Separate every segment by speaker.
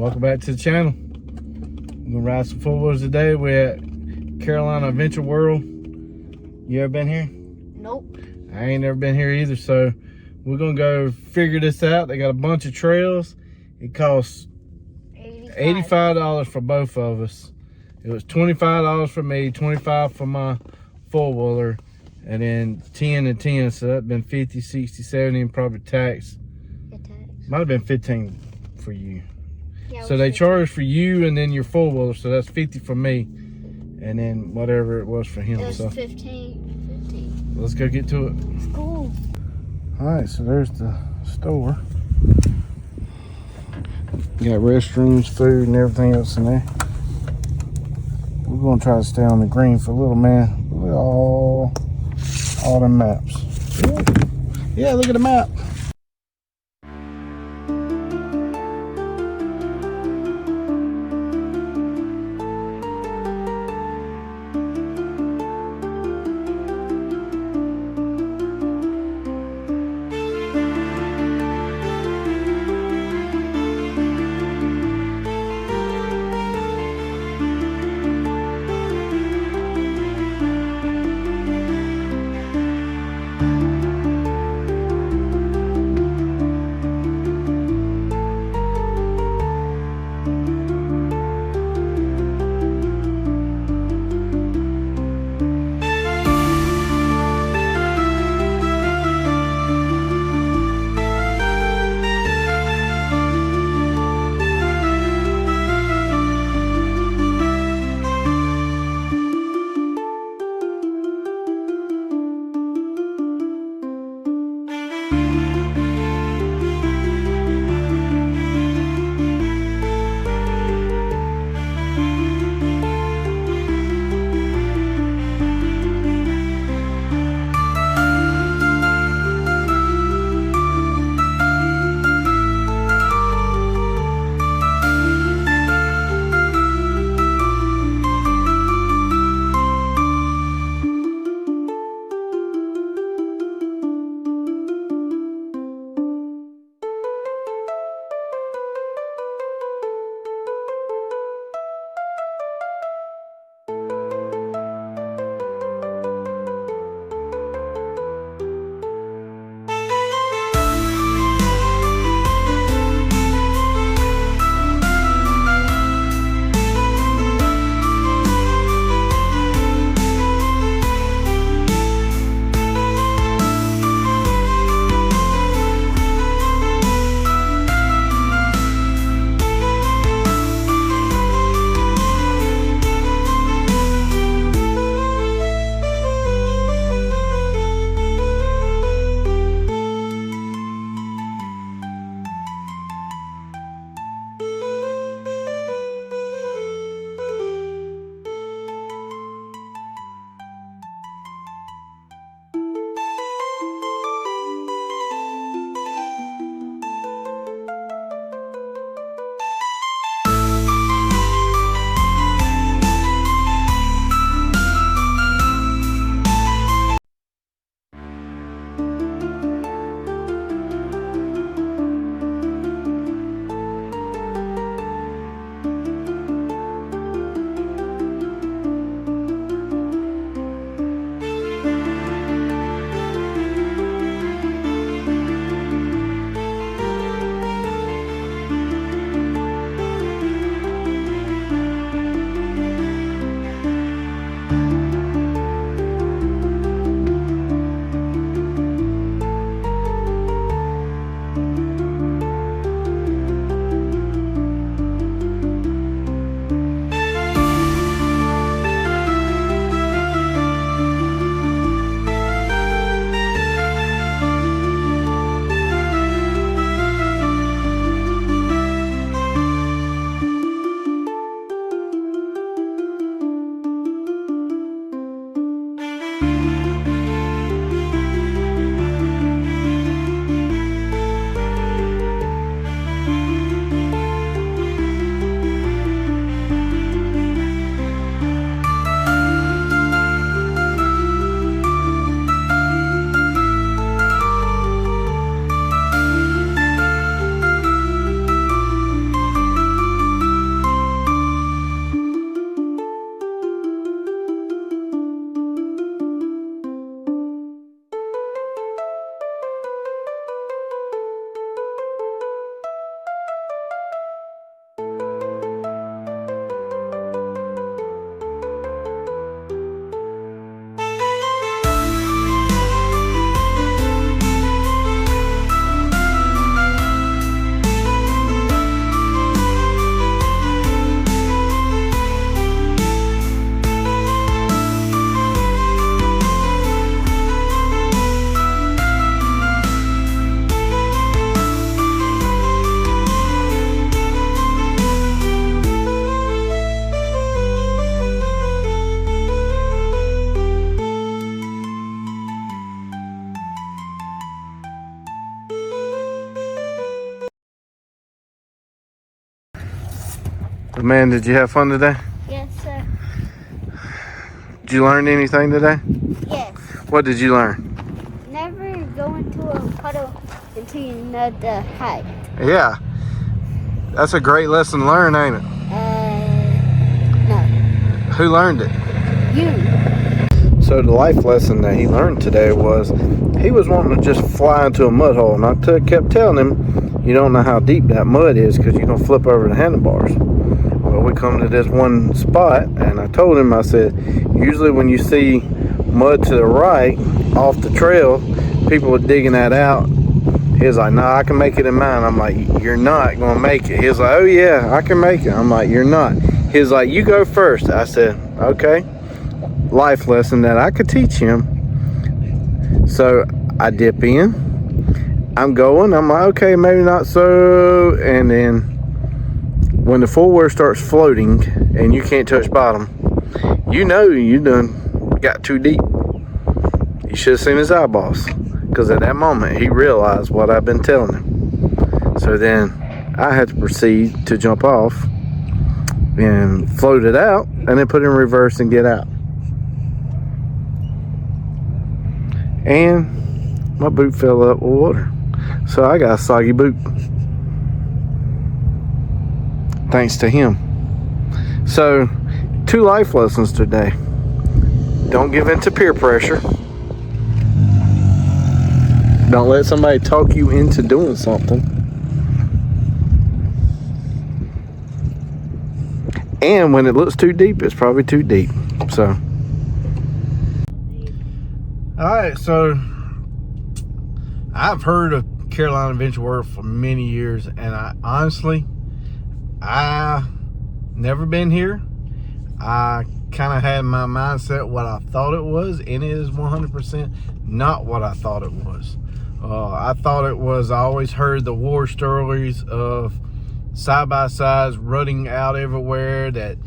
Speaker 1: Welcome back to the channel. We're gonna ride some four-wheelers today. We're at Carolina Adventure World. You ever been here?
Speaker 2: Nope.
Speaker 1: I ain't never been here either, so we're gonna go figure this out. They got a bunch of trails. It costs $85 for both of us. It was $25 for me, $25 for my four-wheeler, and then 10 and 10, so that'd been 50, 60, 70, and probably tax. Might have been 15 for you. Yeah, so they charge for you and then your four-wheeler, so that's 50 for me, and then whatever it was for him.
Speaker 2: It was
Speaker 1: so
Speaker 2: 15.
Speaker 1: Let's go get to it.
Speaker 2: It's cool.
Speaker 1: All right, so there's the store. Got restrooms, food, and everything else in there. We're gonna try to stay on the green for a little, man. Look at all the maps. Yeah, look at the map. Man, did you have fun today?
Speaker 2: Yes, sir.
Speaker 1: Did you learn anything today?
Speaker 2: Yes.
Speaker 1: What did you learn?
Speaker 2: Never go into a puddle until you know the height.
Speaker 1: Yeah. That's a great lesson to learn, ain't it?
Speaker 2: No.
Speaker 1: Who learned it?
Speaker 2: You.
Speaker 1: So the life lesson that he learned today was he was wanting to just fly into a mud hole. And I kept telling him, you don't know how deep that mud is because you're going to flip over the handlebars. Well, we come to this one spot, and I told him, I said, usually when you see mud to the right off the trail, people are digging that out. He was like, nah, I can make it in mine. I'm like, you're not going to make it. He was like, oh yeah, I can make it. I'm like, you're not. He was like, you go first. I said, okay. Life lesson that I could teach him. So I dip in. I'm going. I'm like, okay, maybe not so. And then when the forward starts floating and you can't touch bottom, you know you done got too deep. You should have seen his eyeballs, because at that moment he realized what I've been telling him. So then I had to proceed to jump off and float it out and then put it in reverse and get out. And my boot fell up with water, so I got a soggy boot thanks to him. So 2 life lessons today. Don't give in to peer pressure. Don't let somebody talk you into doing something. And when it looks too deep, it's probably too deep. So alright, so I've heard of Carolina Adventure World for many years, and I honestly never been here. I kind of had my mindset what I thought it was, and it is 100% not what I thought it was. I thought it was, I always heard the war stories of side-by-sides running out everywhere. That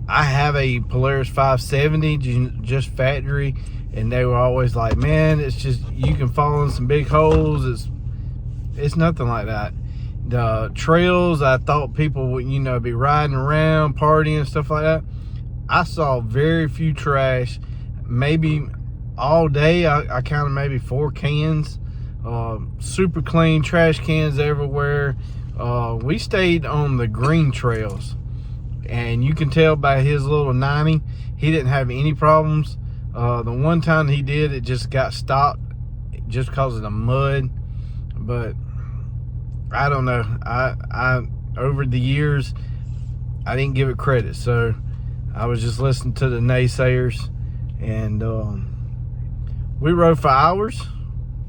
Speaker 1: I have a Polaris 570 just factory, and they were always like, man, it's just, you can fall in some big holes. It's nothing like that. The trails, I thought people would, you know, be riding around, partying and stuff like that. I saw very few trash. Maybe all day I counted maybe 4 cans. Super clean trash cans everywhere. We stayed on the green trails, and you can tell by his little 90 he didn't have any problems. The one time he did, it just got stopped just because of the mud. But I don't know, I over the years I didn't give it credit, so I was just listening to the naysayers. And we rode for hours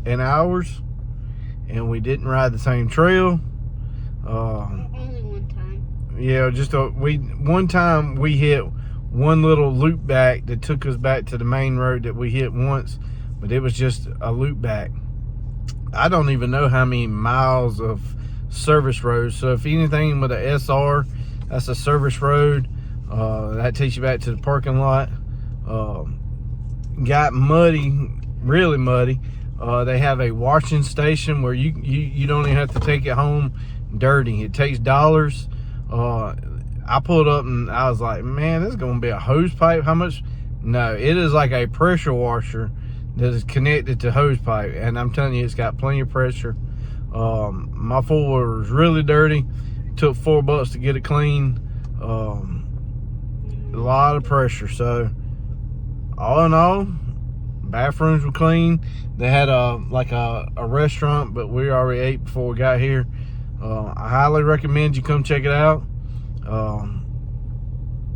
Speaker 1: and hours, and we didn't ride the same trail.
Speaker 2: Only one time.
Speaker 1: Yeah, just one time we hit one little loop back that took us back to the main road that we hit once, but it was just a loop back. I don't even know how many miles of service roads. So if anything with a SR, that's a service road. That takes you back to the parking lot. Got muddy, really muddy. They have a washing station where you don't even have to take it home dirty. It takes dollars. I pulled up and I was like, man, this is gonna be a hose pipe. How much? No, it is like a pressure washer that is connected to hose pipe, and I'm telling you, it's got plenty of pressure. My four-wheeler was really dirty. Took $4 to get it clean. A lot of pressure. So all in all, bathrooms were clean. They had a restaurant, but we already ate before we got here. I highly recommend you come check it out.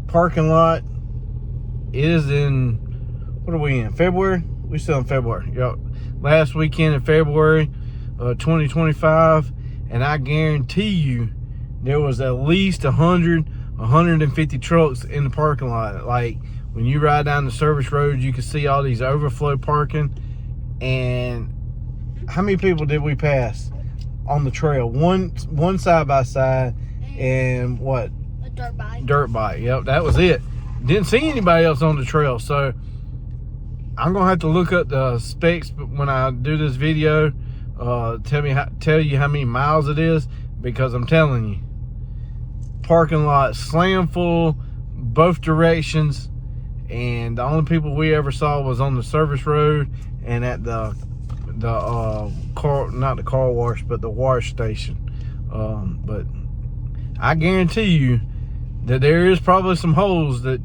Speaker 1: Parking lot is in, what are we in, February? We're still in February. Yep. Last weekend in February 2025, and I guarantee you there was at least 150 trucks in the parking lot. Like, when you ride down the service road, you can see all these overflow parking. And how many people did we pass on the trail? One side by side, and what?
Speaker 2: A dirt bike. Dirt
Speaker 1: bike. Yep, that was it. Didn't see anybody else on the trail. So I'm gonna have to look up the specs when I do this video. Tell you how many miles it is, because I'm telling you, parking lot slammed full, both directions. And the only people we ever saw was on the service road and at the car, not the car wash, but the wash station. But I guarantee you that there is probably some holes that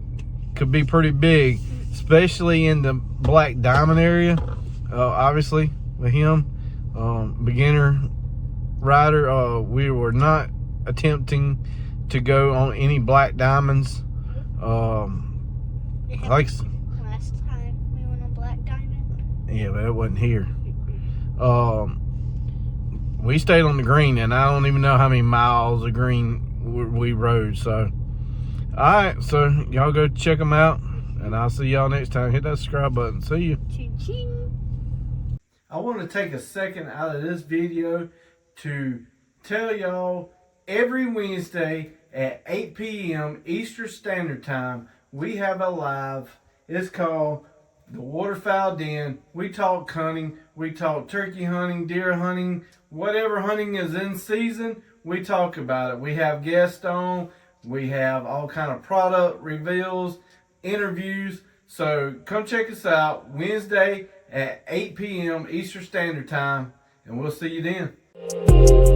Speaker 1: could be pretty big, especially in the Black Diamond area. Obviously with him, beginner rider, we were not attempting to go on any Black Diamonds. Like
Speaker 2: last time we went on Black Diamond.
Speaker 1: Yeah, but it wasn't here. We stayed on the green, and I don't even know how many miles of green we rode. So, all right, so y'all go check them out, and I'll see y'all next time. Hit that subscribe button. See you.
Speaker 2: Ching ching.
Speaker 1: I want to take a second out of this video to tell y'all every Wednesday at 8 p.m. Eastern Standard Time, we have a live. It's called The Waterfowl Den. We talk hunting. We talk turkey hunting, deer hunting, whatever hunting is in season, we talk about it. We have guests on. We have all kind of product reveals, interviews. So come check us out Wednesday at 8 p.m. Eastern Standard Time, and we'll see you then.